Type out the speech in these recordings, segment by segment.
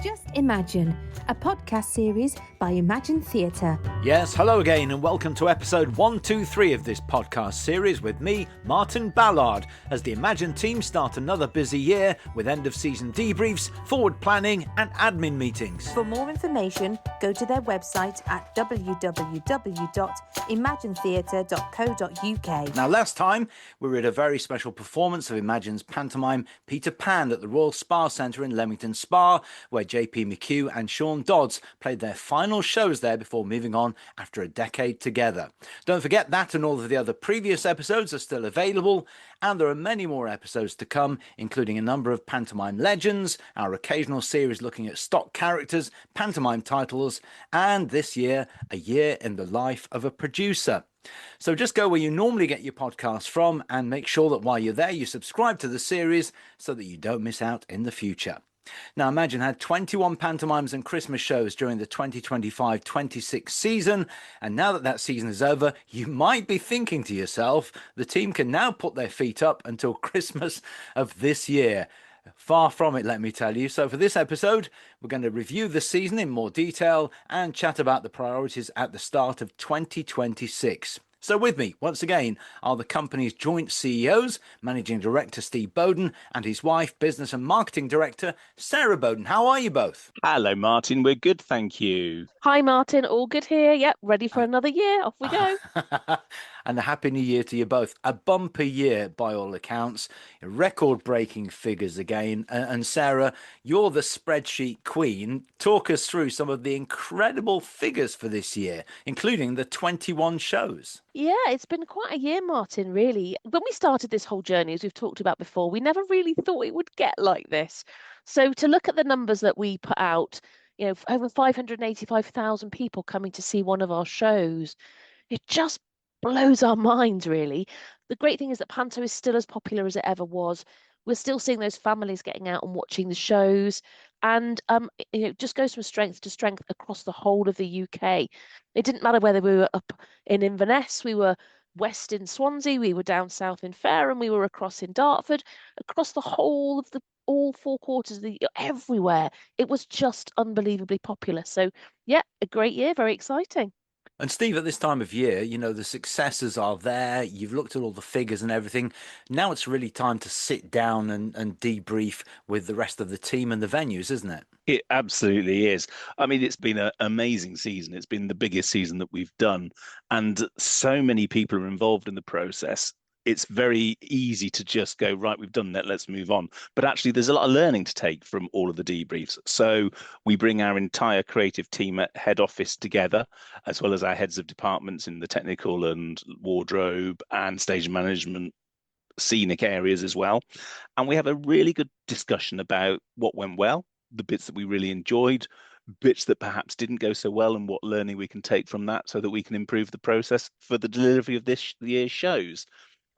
Just Imagine, a podcast series by Imagine Theatre. Yes, hello again and welcome to episode 123 of this podcast series with me, Martin Ballard, as the Imagine team start another busy year with end-of-season debriefs, forward planning and admin meetings. For more information, go to their website at www.imaginetheatre.co.uk. Now, last time, we were at a very special performance of Imagine's pantomime Peter Pan at the Royal Spa Centre in Leamington Spa, where JP McHugh and Sean Dodds played their final shows there before moving on after a decade together. Don't forget that and all of the other previous episodes are still available, and there are many more episodes to come, including a number of pantomime legends, our occasional series looking at stock characters, pantomime titles, and this year, a year in the life of a producer. So just go where you normally get your podcasts from and make sure that while you're there, you subscribe to the series so that you don't miss out in the future. Now, Imagine had 21 pantomimes and Christmas shows during the 2025-26 season, and now that that season is over, you might be thinking to yourself, the team can now put their feet up until Christmas of this year. Far from it, let me tell you. So for this episode, we're going to review the season in more detail and chat about the priorities at the start of 2026. So with me, once again, are the company's joint CEOs, Managing Director Steve Boden and his wife, Business and Marketing Director Sarah Boden. How are you both? Hello, Martin. We're good, thank you. Hi, Martin. All good here. Yep, ready for another year. Off we go. And a happy new year to you both. A bumper year by all accounts, record-breaking figures again. And Sarah, you're the spreadsheet queen. Talk us through some of the incredible figures for this year, including the 21 shows. Yeah, it's been quite a year, Martin, really. When we started this whole journey, as we've talked about before, we never really thought it would get like this. So to look at the numbers that we put out, over 585,000 people coming to see one of our shows, it just blows our minds, really. The great thing is that Panto is still as popular as it ever was. We're still seeing those families getting out and watching the shows. And it just goes from strength to strength across the whole of the UK. It didn't matter whether we were up in Inverness, we were west in Swansea, we were down south in Fareham, we were across in Dartford, across the whole of all four quarters of everywhere. It was just unbelievably popular. So yeah, a great year, very exciting. And Steve, at this time of year, the successes are there. You've looked at all the figures and everything. Now it's really time to sit down and debrief with the rest of the team and the venues, isn't it? It absolutely is. I mean, it's been an amazing season. It's been the biggest season that we've done. And so many people are involved in the process. It's very easy to just go, right, we've done that, let's move on. But actually, there's a lot of learning to take from all of the debriefs. So we bring our entire creative team at head office together, as well as our heads of departments in the technical and wardrobe and stage management, scenic areas as well. And we have a really good discussion about what went well, the bits that we really enjoyed, bits that perhaps didn't go so well, and what learning we can take from that so that we can improve the process for the delivery of this year's shows.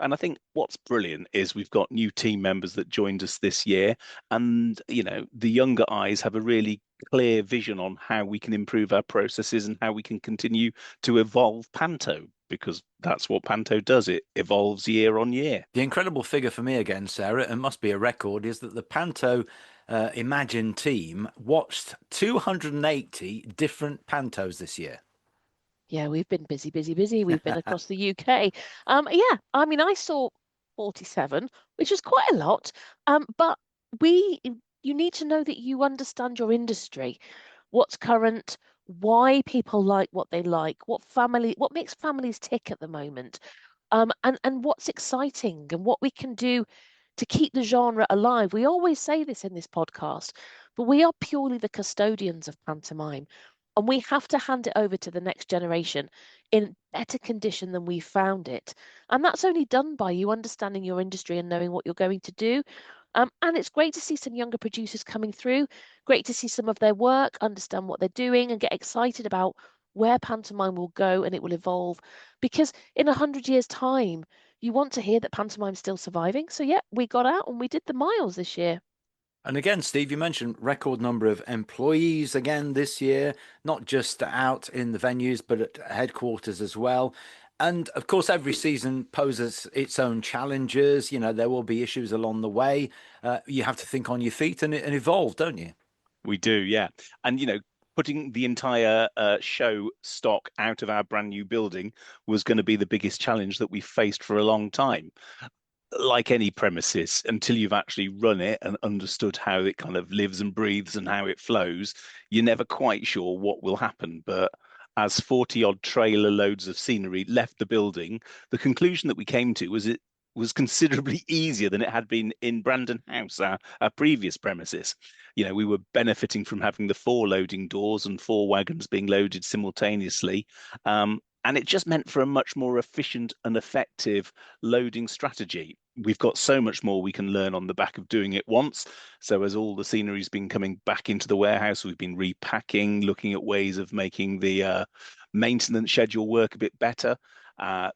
And I think what's brilliant is we've got new team members that joined us this year. And, the younger eyes have a really clear vision on how we can improve our processes and how we can continue to evolve Panto, because that's what Panto does. It evolves year on year. The incredible figure for me again, Sarah, and must be a record, is that the Panto Imagine team watched 280 different Pantos this year. Yeah, we've been busy. We've been across the UK. Yeah, I mean, I saw 47, which is quite a lot. But you need to know that you understand your industry, what's current, why people like what they like, what makes families tick at the moment, and what's exciting and what we can do to keep the genre alive. We always say this in this podcast, but we are purely the custodians of pantomime. And we have to hand it over to the next generation in better condition than we found it. And that's only done by you understanding your industry and knowing what you're going to do. And it's great to see some younger producers coming through. Great to see some of their work, understand what they're doing and get excited about where pantomime will go and it will evolve. Because in 100 years' time, you want to hear that pantomime's still surviving. So yeah, we got out and we did the miles this year. And again, Steve, you mentioned record number of employees again this year, not just out in the venues, but at headquarters as well. And of course, every season poses its own challenges. There will be issues along the way. You have to think on your feet and evolve, don't you? We do, yeah. And, putting the entire show stock out of our brand new building was going to be the biggest challenge that we faced for a long time. Like any premises, until you've actually run it and understood how it kind of lives and breathes and how it flows, you're never quite sure what will happen. But as 40 odd trailer loads of scenery left the building, the conclusion that we came to was it was considerably easier than it had been in Brandon House, our previous premises. We were benefiting from having the 4 loading doors and 4 wagons being loaded simultaneously. And it just meant for a much more efficient and effective loading strategy. We've got so much more we can learn on the back of doing it once. So as all the scenery's been coming back into the warehouse, we've been repacking, looking at ways of making the maintenance schedule work a bit better,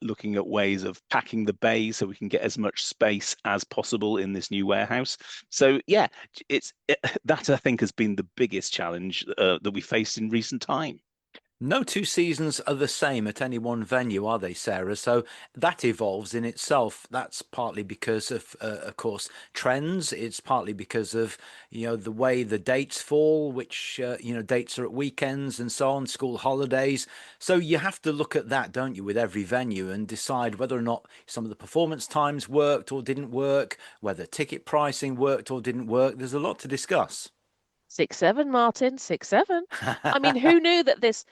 looking at ways of packing the bays so we can get as much space as possible in this new warehouse. So yeah, that I think has been the biggest challenge that we faced in recent time. No 2 seasons are the same at any one venue, are they, Sarah? So that evolves in itself. That's partly because of course, trends. It's partly because of, the way the dates fall, which, dates are at weekends and so on, school holidays. So you have to look at that, don't you, with every venue and decide whether or not some of the performance times worked or didn't work, whether ticket pricing worked or didn't work. There's a lot to discuss. 6-7, Martin, 6-7. I mean, who knew that this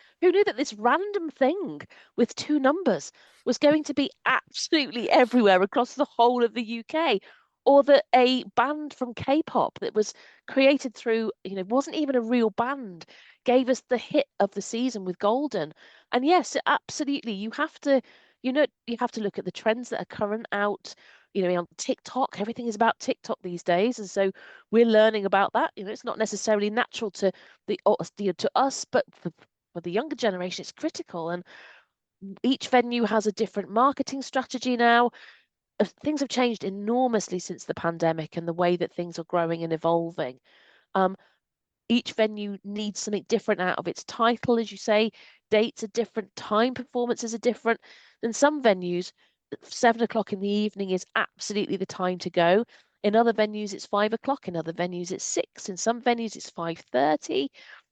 random thing with 2 numbers was going to be absolutely everywhere across the whole of the UK? Or that a band from K-pop that was created through, wasn't even a real band, gave us the hit of the season with Golden. And yes, absolutely, you have to look at the trends that are current out, on TikTok. Everything is about TikTok these days, and so we're learning about that. It's not necessarily natural to to us, but for the younger generation, it's critical. And each venue has a different marketing strategy now. Things have changed enormously since the pandemic and the way that things are growing and evolving. Um, each venue needs something different out of its title, as you say. Dates are different, time performances are different. In some venues, 7 o'clock in the evening is absolutely the time to go. In other venues, it's 5 o'clock. In other venues, it's 6. In some venues, it's 5:30.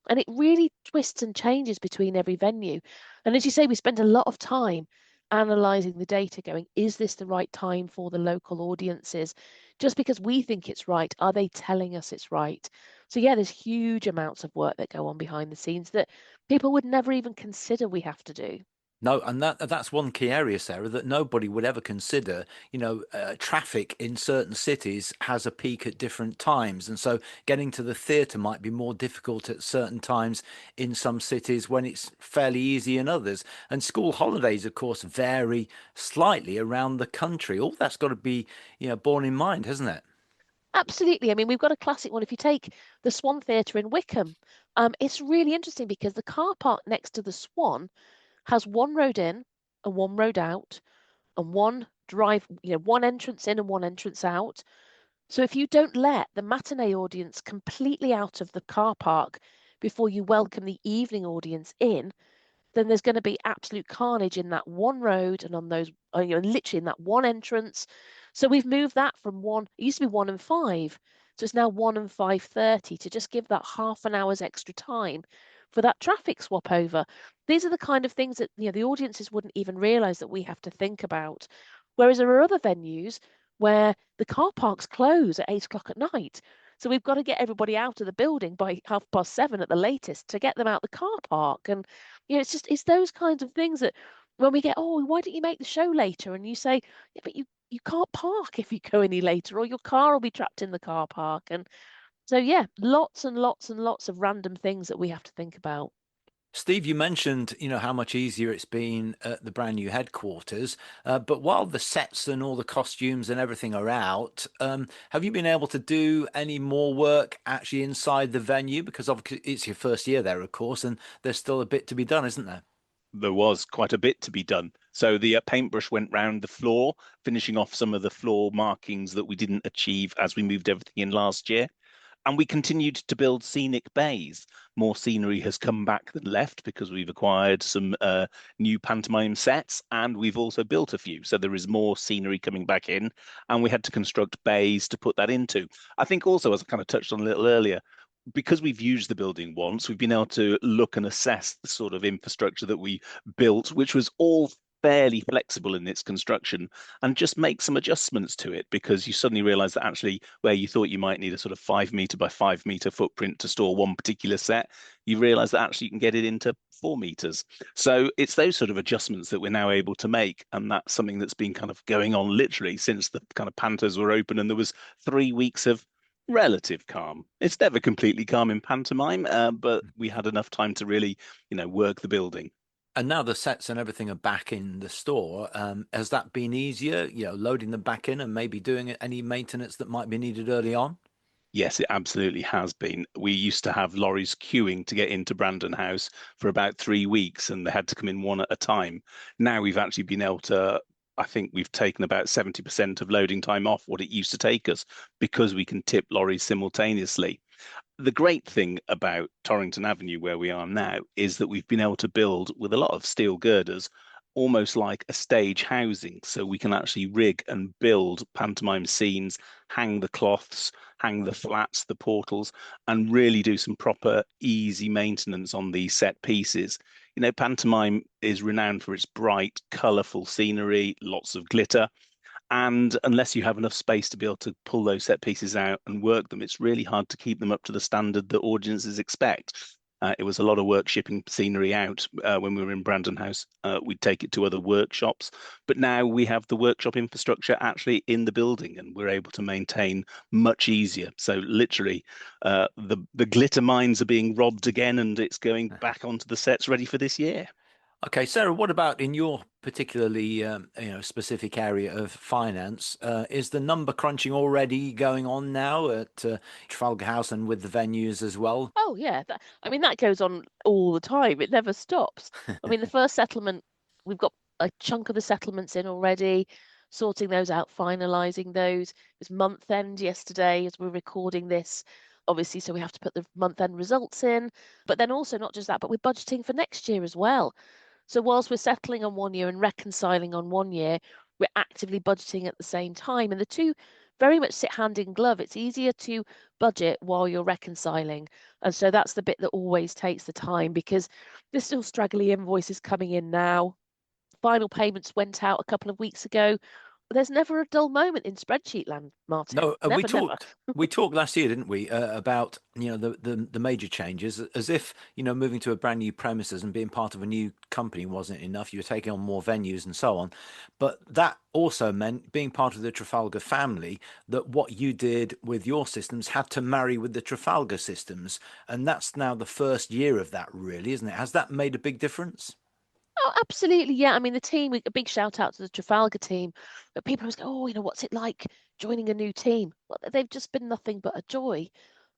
And it really twists and changes between every venue. And as you say, we spend a lot of time analyzing the data, going, is this the right time for the local audiences? Just because we think it's right, are they telling us it's right? So yeah, there's huge amounts of work that go on behind the scenes that people would never even consider we have to do. No, and that's one key area, Sarah, that nobody would ever consider. Traffic in certain cities has a peak at different times, and so getting to the theatre might be more difficult at certain times in some cities when it's fairly easy in others. And school holidays, of course, vary slightly around the country. All that's got to be, borne in mind, hasn't it? Absolutely. I mean, we've got a classic one. If you take the Swan Theatre in Wickham, it's really interesting because the car park next to the Swan has one road in and one road out, and one entrance in and one entrance out. So if you don't let the matinee audience completely out of the car park before you welcome the evening audience in, then there's going to be absolute carnage in that one road and on those, literally in that one entrance. So we've moved that from one, it used to be 1 and 5. So it's now 1 and 5:30 to just give that half an hour's extra time for that traffic swap over. These are the kind of things that, the audiences wouldn't even realize that we have to think about. Whereas there are other venues where the car parks close at 8 o'clock at night. So we've got to get everybody out of the building by 7:30 at the latest to get them out the car park. And it's those kinds of things that when we get, oh, why don't you make the show later? And you say, yeah, but you can't park if you go any later, or your car will be trapped in the car park. And so yeah, lots and lots and lots of random things that we have to think about. Steve, you mentioned, how much easier it's been at the brand new headquarters. But while the sets and all the costumes and everything are out, have you been able to do any more work actually inside the venue? Because obviously it's your first year there, of course, and there's still a bit to be done, isn't there? There was quite a bit to be done. So the paintbrush went round the floor, finishing off some of the floor markings that we didn't achieve as we moved everything in last year. And we continued to build scenic bays. More scenery has come back than left because we've acquired some new pantomime sets, and we've also built a few. So there is more scenery coming back in, and we had to construct bays to put that into. I think also, as I kind of touched on a little earlier, because we've used the building once, we've been able to look and assess the sort of infrastructure that we built, which was all fairly flexible in its construction, and just make some adjustments to it, because you suddenly realize that actually where you thought you might need a sort of 5 meter by 5 meter footprint to store one particular set, you realize that actually you can get it into 4 meters. So it's those sort of adjustments that we're now able to make. And that's something that's been kind of going on literally since the kind of Pantos were open, and there was 3 weeks of relative calm. It's never completely calm in pantomime, but we had enough time to really, work the building. And now the sets and everything are back in the store. Has that been easier, loading them back in and maybe doing any maintenance that might be needed early on? Yes, it absolutely has been. We used to have lorries queuing to get into Brandon House for about 3 weeks, and they had to come in one at a time. Now we've actually been able to, I think we've taken about 70% of loading time off what it used to take us, because we can tip lorries simultaneously. The great thing about Torrington Avenue, where we are now, is that we've been able to build with a lot of steel girders, almost like a stage housing. So we can actually rig and build pantomime scenes, hang the cloths, hang the flats, the portals, and really do some proper easy maintenance on these set pieces. Pantomime is renowned for its bright, colourful scenery, lots of glitter. And unless you have enough space to be able to pull those set pieces out and work them, it's really hard to keep them up to the standard that audiences expect. It was a lot of work shipping scenery out when we were in Brandon House. We'd take it to other workshops, but now we have the workshop infrastructure actually in the building, and we're able to maintain much easier. So literally, the glitter mines are being robbed again, and it's going back onto the sets ready for this year. Okay, Sarah, what about in your particularly specific area of finance? Is the number crunching already going on now at Trafalgar House and with the venues as well? Oh yeah, that goes on all the time. It never stops. I mean, the first settlement, we've got a chunk of the settlements in already, sorting those out, finalizing those. It was month end yesterday as we're recording this, obviously, so we have to put the month end results in. But then also not just that, but we're budgeting for next year as well. So whilst we're settling on one year and reconciling on one year, we're actively budgeting at the same time. And the two very much sit hand in glove. It's easier to budget while you're reconciling. And so that's the bit that always takes the time, because there's still straggly invoices coming in now. Final payments went out a couple of weeks ago. There's never a dull moment in spreadsheet land, Martin. No, Never, we never. talked last year, didn't we, about the major changes, as if moving to a brand new premises and being part of a new company wasn't enough. You were taking on more venues and so on, but that also meant being part of the Trafalgar family. That what you did with your systems had to marry with the Trafalgar systems, and that's now the first year of that, really, isn't it? Has that made a big difference? Oh, absolutely. Yeah. I mean, the team, a big shout out to the Trafalgar team. But people always go, oh, what's it like joining a new team? Well, they've just been nothing but a joy.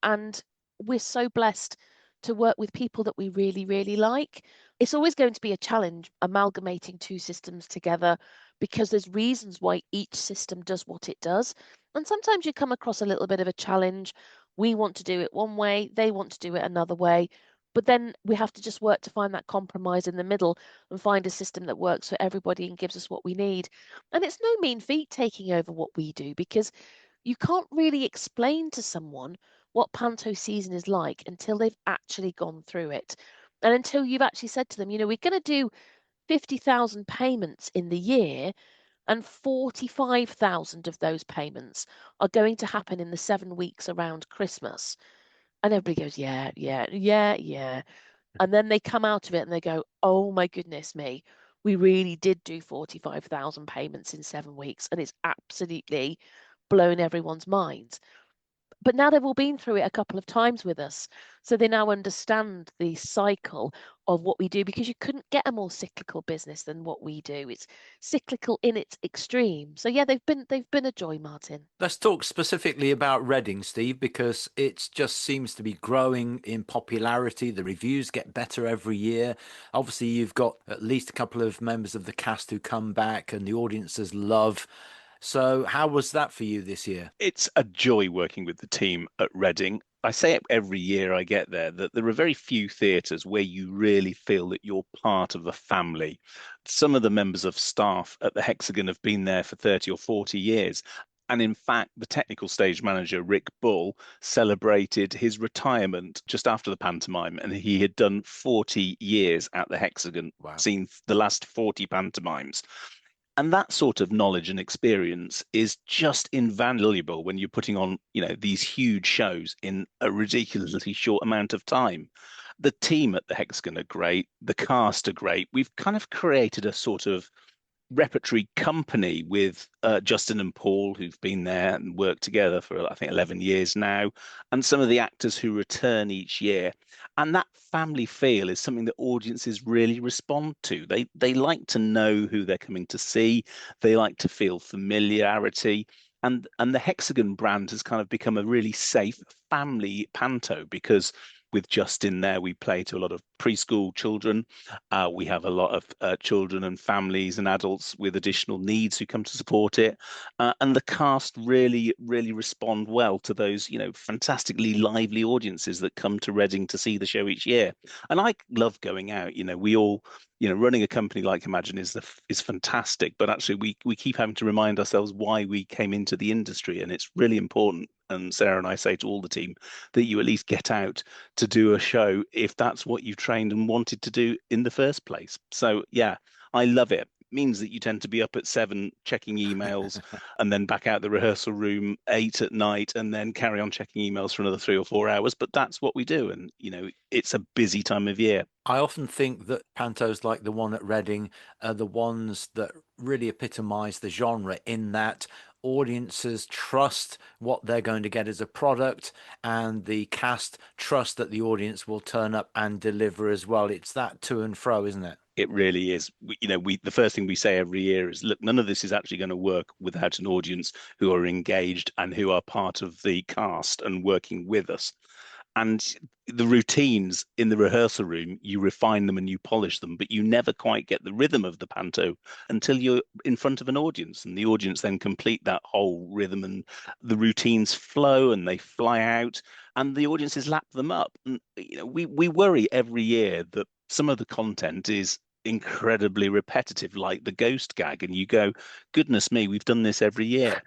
And we're so blessed to work with people that we really, really like. It's always going to be a challenge amalgamating two systems together, because there's reasons why each system does what it does. And sometimes you come across a little bit of a challenge. We want to do it one way, they want to do it another way. But then we have to just work to find that compromise in the middle and find a system that works for everybody and gives us what we need. And it's no mean feat taking over what we do, because you can't really explain to someone what panto season is like until they've actually gone through it. And until you've actually said to them, we're going to do 50,000 payments in the year, and 45,000 of those payments are going to happen in the 7 weeks around Christmas. And everybody goes, yeah, yeah, yeah, yeah. And then they come out of it and they go, oh my goodness me, we really did do 45,000 payments in 7 weeks. And it's absolutely blown everyone's minds. But now they've all been through it a couple of times with us. So they now understand the cycle of what we do, because you couldn't get a more cyclical business than what we do. It's cyclical in its extreme. So yeah, they've been a joy, Martin. Let's talk specifically about Reading, Steve, because it just seems to be growing in popularity. The reviews get better every year. Obviously, you've got at least a couple of members of the cast who come back and the audiences love. So, how was that for you this year? It's a joy working with the team at Reading. I say it every year I get there, that there are very few theatres where you really feel that you're part of a family. Some of the members of staff at the Hexagon have been there for 30 or 40 years. And in fact, the technical stage manager, Rick Bull, celebrated his retirement just after the pantomime. And he had done 40 years at the Hexagon, Wow. seen the last 40 pantomimes. And that sort of knowledge and experience is just invaluable when you're putting on, these huge shows in a ridiculously short amount of time. The team at the Hexagon are great. The cast are great. We've kind of created a sort of repertory company with Justin and Paul, who've been there and worked together for, I think, 11 years now, and some of the actors who return each year. And that family feel is something that audiences really respond to. They like to know who they're coming to see. They like to feel familiarity. And the Hexagon brand has kind of become a really safe family panto because with Justin there, we play to a lot of preschool children. We have a lot of children and families and adults with additional needs who come to support it. And the cast really, really respond well to those, fantastically lively audiences that come to Reading to see the show each year. And I love going out. We all, running a company like Imagine is fantastic, but actually we keep having to remind ourselves why we came into the industry, and it's really important. And Sarah and I say to all the team that you at least get out to do a show if that's what you trained and wanted to do in the first place. So yeah, I love it. It means that you tend to be up at 7 checking emails and then back out the rehearsal room 8 at night and then carry on checking emails for another 3 or 4 hours. But that's what we do. And, it's a busy time of year. I often think that pantos like the one at Reading are the ones that really epitomise the genre in that audiences trust what they're going to get as a product, and the cast trust that the audience will turn up and deliver as well. It's that to and fro, isn't it? It really is. The first thing we say every year is, look, none of this is actually going to work without an audience who are engaged and who are part of the cast and working with us. And the routines in the rehearsal room, you refine them and you polish them, but you never quite get the rhythm of the panto until you're in front of an audience, and the audience then complete that whole rhythm, and the routines flow and they fly out, and the audiences lap them up. And we worry every year that some of the content is incredibly repetitive, like the ghost gag, and you go, goodness me, we've done this every year.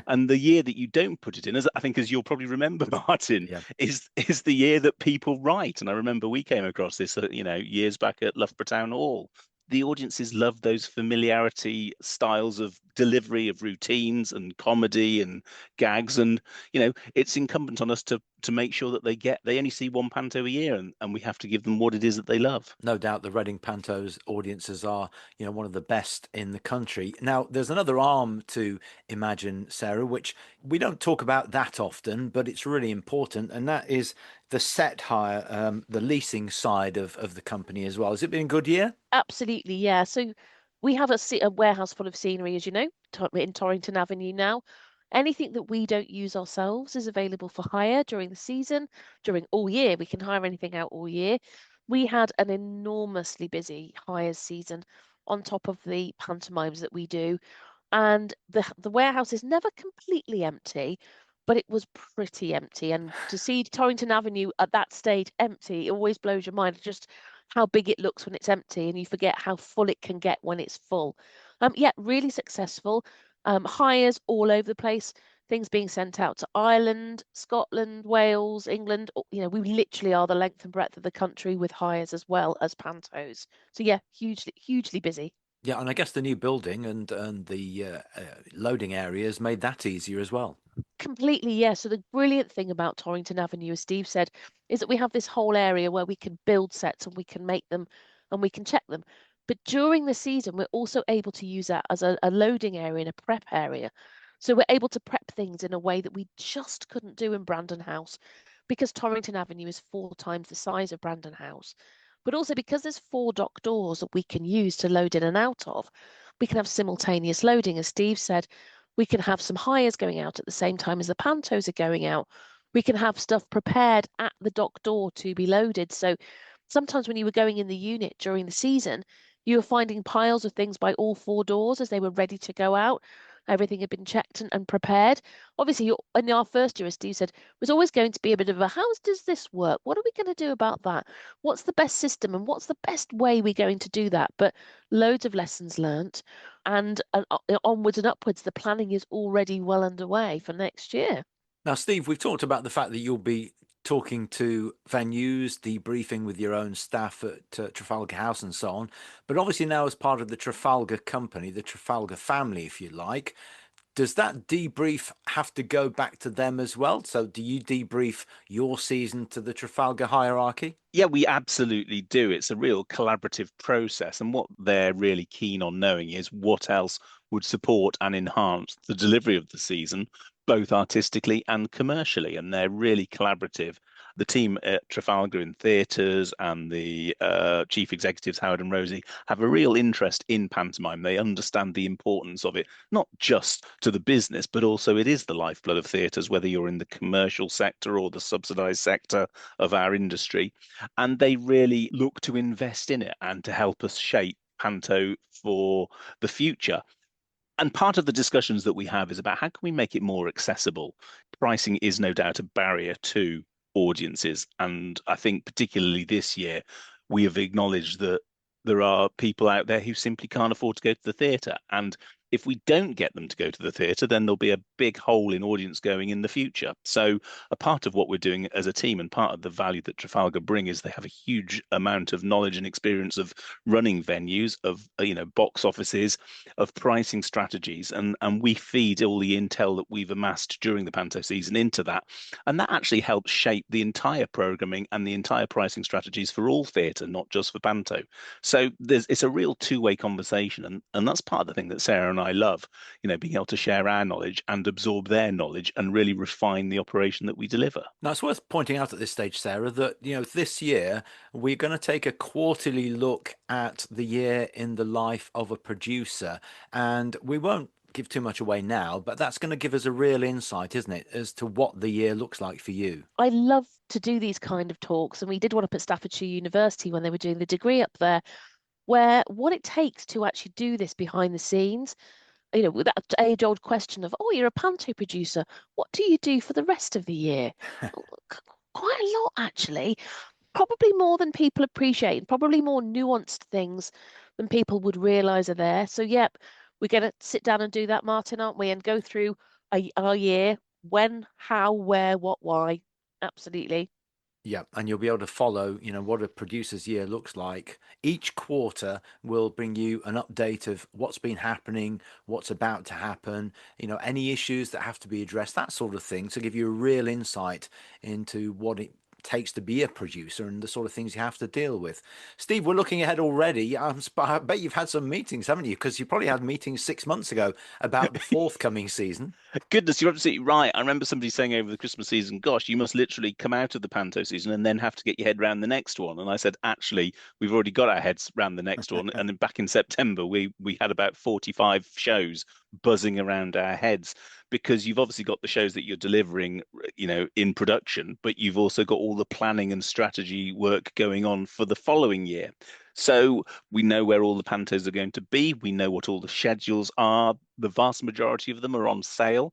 And the year that you don't put it in, as you'll probably remember, Martin, Yeah. is the year that people write. And I remember we came across this, years back at Loughborough Town Hall. The audiences love those familiarity styles of delivery of routines and comedy and gags. And, it's incumbent on us to make sure that they only see one panto a year, and we have to give them what it is that they love. No doubt the Reading Pantos audiences are, one of the best in the country. Now, there's another arm to Imagine, Sarah, which we don't talk about that often, but it's really important, and that is the set hire, the leasing side of the company as well. Has it been a good year? Absolutely, yeah. So we have a warehouse full of scenery, as you know, in Torrington Avenue now. Anything that we don't use ourselves is available for hire during the season, during all year. We can hire anything out all year. We had an enormously busy hires season on top of the pantomimes that we do. And the warehouse is never completely empty, but it was pretty empty. And to see Torrington Avenue at that stage empty, it always blows your mind just how big it looks when it's empty, and you forget how full it can get when it's full. Yeah, really successful. Hires all over the place. Things being sent out to Ireland, Scotland, Wales, England. We literally are the length and breadth of the country with hires as well as pantos. So yeah, hugely busy. Yeah, and I guess the new building and the loading areas made that easier as well. Completely, yeah. So the brilliant thing about Torrington Avenue, as Steve said, is that we have this whole area where we can build sets and we can make them and we can check them. But during the season, we're also able to use that as a loading area and a prep area. So we're able to prep things in a way that we just couldn't do in Brandon House because Torrington Avenue is 4 times the size of Brandon House. But also because there's 4 dock doors that we can use to load in and out of, we can have simultaneous loading, as Steve said. We can have some hires going out at the same time as the pantos are going out. We can have stuff prepared at the dock door to be loaded. So sometimes when you were going in the unit during the season, you were finding piles of things by all 4 doors as they were ready to go out. everything had been checked and prepared. Obviously, in our first year, as Steve said, was always going to be a bit of a, how does this work? What are we going to do about that? What's the best system and what's the best way we're going to do that? But loads of lessons learnt, and onwards and upwards, the planning is already well underway for next year. Now, Steve, we've talked about the fact that you'll be talking to venues, debriefing with your own staff at Trafalgar House and so on. But obviously now as part of the Trafalgar company, the Trafalgar family, if you like, does that debrief have to go back to them as well? So do you debrief your season to the Trafalgar hierarchy? Yeah, we absolutely do. It's a real collaborative process. And what they're really keen on knowing is what else would support and enhance the delivery of the season, both artistically and commercially. And they're really collaborative. The team at Trafalgar in theatres and the chief executives, Howard and Rosie, have a real interest in pantomime. They understand the importance of it, not just to the business, but also it is the lifeblood of theatres, whether you're in the commercial sector or the subsidised sector of our industry. And they really look to invest in it and to help us shape Panto for the future. And part of the discussions that we have is about how can we make it more accessible? Pricing is no doubt a barrier to audiences. And I think particularly this year, we have acknowledged that there are people out there who simply can't afford to go to the theatre. And if we don't get them to go to the theatre, then there'll be a big hole in audience going in the future. So a part of what we're doing as a team and part of the value that Trafalgar bring is they have a huge amount of knowledge and experience of running venues, of box offices, of pricing strategies, and we feed all the intel that we've amassed during the Panto season into that, and that actually helps shape the entire programming and the entire pricing strategies for all theatre, not just for Panto. So it's a real two-way conversation, and that's part of the thing that Sarah and I love, being able to share our knowledge and absorb their knowledge and really refine the operation that we deliver. Now, it's worth pointing out at this stage, Sarah, that, this year we're going to take a quarterly look at the year in the life of a producer. And we won't give too much away now, but that's going to give us a real insight, isn't it, as to what the year looks like for you. I love to do these kind of talks, and we did one up at Staffordshire University when they were doing the degree up there, where what it takes to actually do this behind the scenes, with that age-old question of, oh, you're a panto producer, what do you do for the rest of the year? Quite a lot, actually. Probably more than people appreciate, and probably more nuanced things than people would realize are there. So, yep, we're going to sit down and do that, Martin, aren't we? And go through our year, when, how, where, what, why. Absolutely. Yeah, and you'll be able to follow, what a producer's year looks like. Each quarter will bring you an update of what's been happening, what's about to happen, any issues that have to be addressed, that sort of thing, to give you a real insight into what it takes to be a producer and the sort of things you have to deal with. Steve, we're looking ahead already. I bet you've had some meetings, haven't you? Because you probably had meetings 6 months ago about the forthcoming season. Goodness, you're absolutely right. I remember somebody saying over the Christmas season, gosh, you must literally come out of the Panto season and then have to get your head around the next one. And I said, actually, we've already got our heads around the next one. And then back in September, we had about 45 shows buzzing around our heads, because you've obviously got the shows that you're delivering, in production, but you've also got all the planning and strategy work going on for the following year. So we know where all the pantos are going to be. We know what all the schedules are. The vast majority of them are on sale.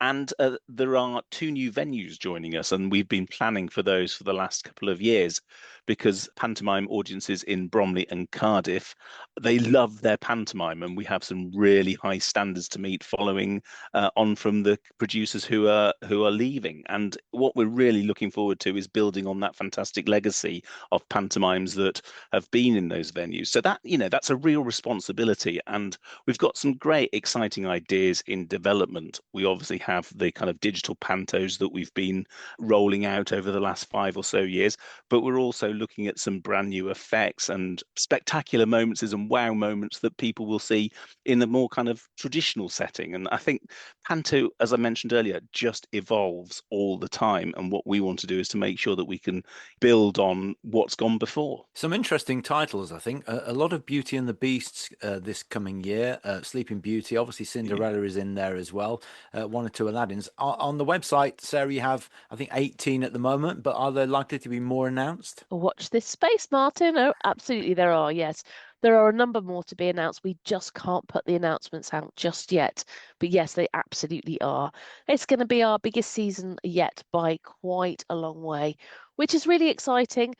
And there are 2 new venues joining us, and we've been planning for those for the last couple of years, because pantomime audiences in Bromley and Cardiff, they love their pantomime, and we have some really high standards to meet following on from the producers who are leaving. And what we're really looking forward to is building on that fantastic legacy of pantomimes that have been in those venues. So that, that's a real responsibility, and we've got some great, exciting ideas in development. We obviously have the kind of digital pantos that we've been rolling out over the last 5 or so years, but we're also looking at some brand new effects and spectacular moments and wow moments that people will see in the more kind of traditional setting. And I think panto, as I mentioned earlier, just evolves all the time, and what we want to do is to make sure that we can build on what's gone before. Some interesting titles, I think. A lot of Beauty and the Beasts this coming year. Sleeping Beauty, obviously Cinderella is in there as well. One or 2 Aladdins. On the website, Sarah, you have, I think, 18 at the moment, but are there likely to be more announced? Watch this space, Martin. Oh, absolutely, there are. Yes, there are a number more to be announced. We just can't put the announcements out just yet. But yes, they absolutely are. It's going to be our biggest season yet by quite a long way, which is really exciting.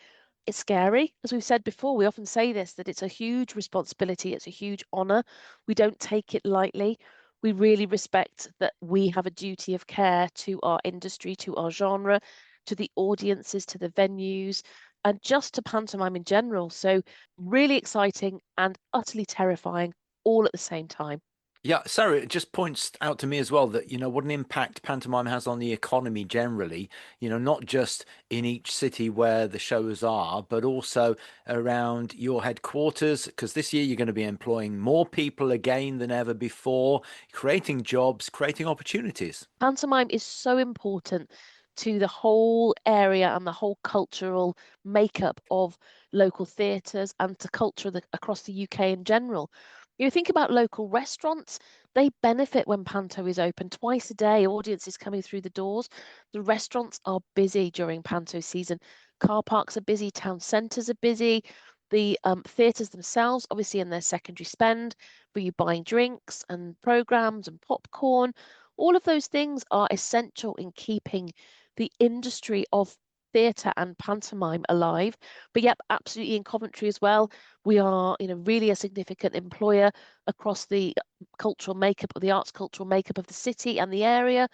It's scary. As we've said before, we often say this, that it's a huge responsibility. It's a huge honor. We don't take it lightly. We really respect that we have a duty of care to our industry, to our genre, to the audiences, to the venues, and just to pantomime in general. So really exciting and utterly terrifying all at the same time. Yeah, Sarah, it just points out to me as well that, what an impact pantomime has on the economy generally, not just in each city where the shows are, but also around your headquarters, because this year you're going to be employing more people again than ever before, creating jobs, creating opportunities. Pantomime is so important to the whole area and the whole cultural makeup of local theatres and to culture across the UK in general. You think about local restaurants, they benefit when Panto is open twice a day, audiences coming through the doors. The restaurants are busy during Panto season. Car parks are busy, town centres are busy. The theatres themselves, obviously, in their secondary spend, for you buying drinks and programmes and popcorn. All of those things are essential in keeping the industry of theatre and pantomime alive. But yep, absolutely in Coventry as well. We are, really a significant employer across the cultural makeup of the arts cultural makeup of the city and the area.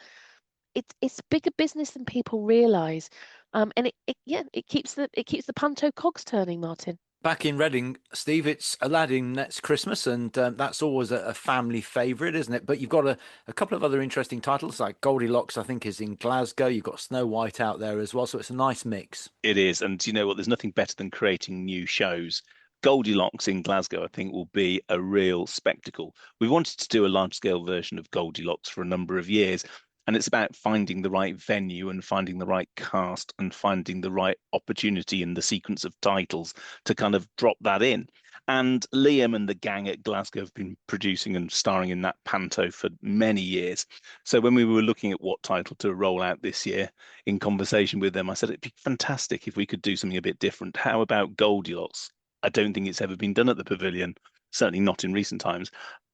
It's bigger business than people realise. And it keeps the panto cogs turning, Martin. Back in Reading, Steve, it's Aladdin next Christmas, and that's always a family favourite, isn't it? But you've got a couple of other interesting titles, like Goldilocks, I think, is in Glasgow. You've got Snow White out there as well, so it's a nice mix. It is. And you know what? There's nothing better than creating new shows. Goldilocks in Glasgow, I think, will be a real spectacle. We wanted to do a large scale version of Goldilocks for a number of years. And it's about finding the right venue and finding the right cast and finding the right opportunity in the sequence of titles to kind of drop that in. And Liam and the gang at Glasgow have been producing and starring in that panto for many years. So when we were looking at what title to roll out this year, in conversation with them, I said it'd be fantastic if we could do something a bit different. How about Goldilocks? I don't think it's ever been done at the Pavilion, certainly not in recent times.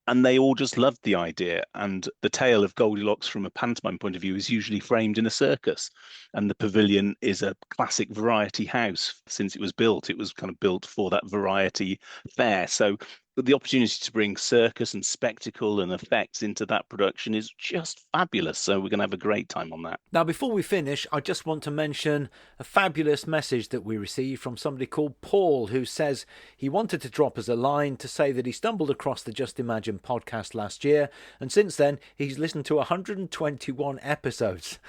And they all just loved the idea. And the tale of Goldilocks from a pantomime point of view is usually framed in a circus. And the Pavilion is a classic variety house. Since it was built, it was kind of built for that variety fair. So the opportunity to bring circus and spectacle and effects into that production is just fabulous. So we're going to have a great time on that. Now, before we finish, I just want to mention a fabulous message that we received from somebody called Paul, who says he wanted to drop us a line to say that he stumbled across the Just Imagine podcast last year, and since then he's listened to 121 episodes.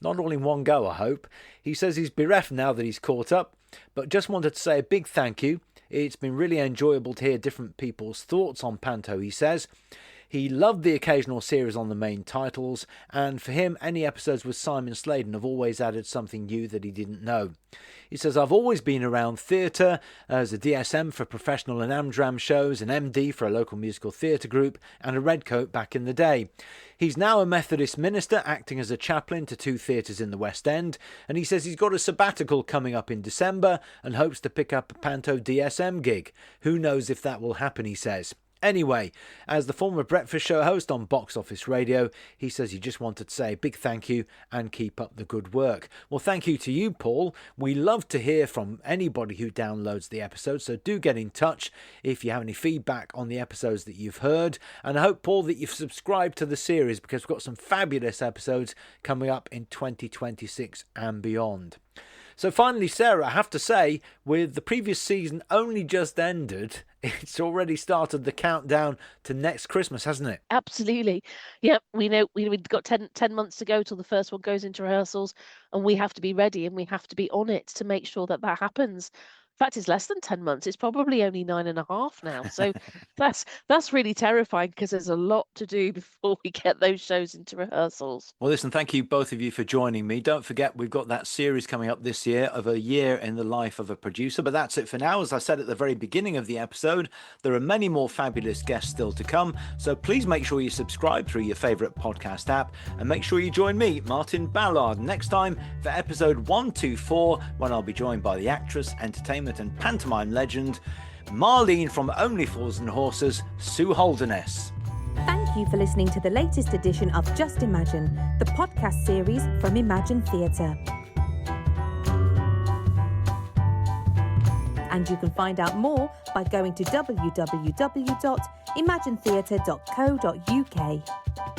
Not all in one go, I hope. He says he's bereft now that he's caught up, but just wanted to say a big thank you. It's been really enjoyable to hear different people's thoughts on Panto, he says. He loved the occasional series on the main titles, and for him, any episodes with Simon Sladen have always added something new that he didn't know. He says, I've always been around theatre, as a DSM for professional and Amdram shows, an MD for a local musical theatre group, and a redcoat back in the day. He's now a Methodist minister, acting as a chaplain to 2 theatres in the West End, and he says he's got a sabbatical coming up in December and hopes to pick up a Panto DSM gig. Who knows if that will happen, he says. Anyway, as the former breakfast show host on Box Office Radio, he says he just wanted to say a big thank you and keep up the good work. Well, thank you to you, Paul. We love to hear from anybody who downloads the episodes, so do get in touch if you have any feedback on the episodes that you've heard. And I hope, Paul, that you've subscribed to the series, because we've got some fabulous episodes coming up in 2026 and beyond. So finally, Sarah, I have to say, with the previous season only just ended, it's already started the countdown to next Christmas, hasn't it? Absolutely. Yep, we know we've got 10 months to go till the first one goes into rehearsals, and we have to be ready and we have to be on it to make sure that happens. In fact, it's less than 10 months. It's probably only 9.5 now. So that's really terrifying because there's a lot to do before we get those shows into rehearsals. Well, listen, thank you both of you for joining me. Don't forget, we've got that series coming up this year of a year in the life of a producer. But that's it for now. As I said at the very beginning of the episode, there are many more fabulous guests still to come. So please make sure you subscribe through your favourite podcast app, and make sure you join me, Martin Ballard, next time for episode 124, when I'll be joined by the actress, entertainment and pantomime legend, Marlene from Only Fools and Horses, Sue Holderness. Thank you for listening to the latest edition of Just Imagine, the podcast series from Imagine Theatre. And you can find out more by going to www.imaginetheatre.co.uk.